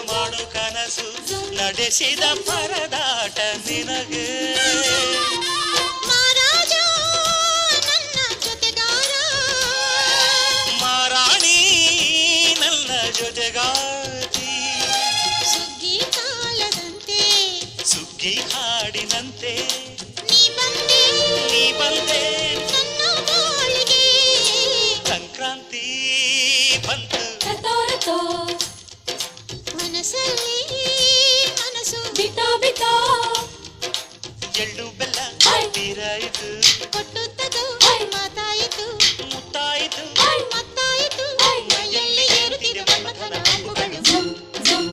ಮಾಡು ಕನಸು ನಡೆಸಿದ ಪರದಾಟ ನಿನಗೆ ಮಹಾರಾಜ ನನ್ನ ಜೊತೆಗಾರ ಮಾರಾಣಿ ನನ್ನ ಜೊತೆಗಾತಿ ಸುಗ್ಗಿ ಕಾಲದಂತೆ ಸುಗ್ಗಿ ಹಾಡಿನಂತೆ ನೀ ಬಂದೆ ನನ್ನ ಬಾಳಿಗೆ ಸಂಕ್ರಾಂತಿ ಬಂತು ಮನಸ್ಸಲ್ಲಿ ಮನಸ್ಸು ಬಿತಾ ಎಳ್ಳು ಬೆಲ್ಲ ತೀರಾಯಿತು ಕೊಟ್ಟು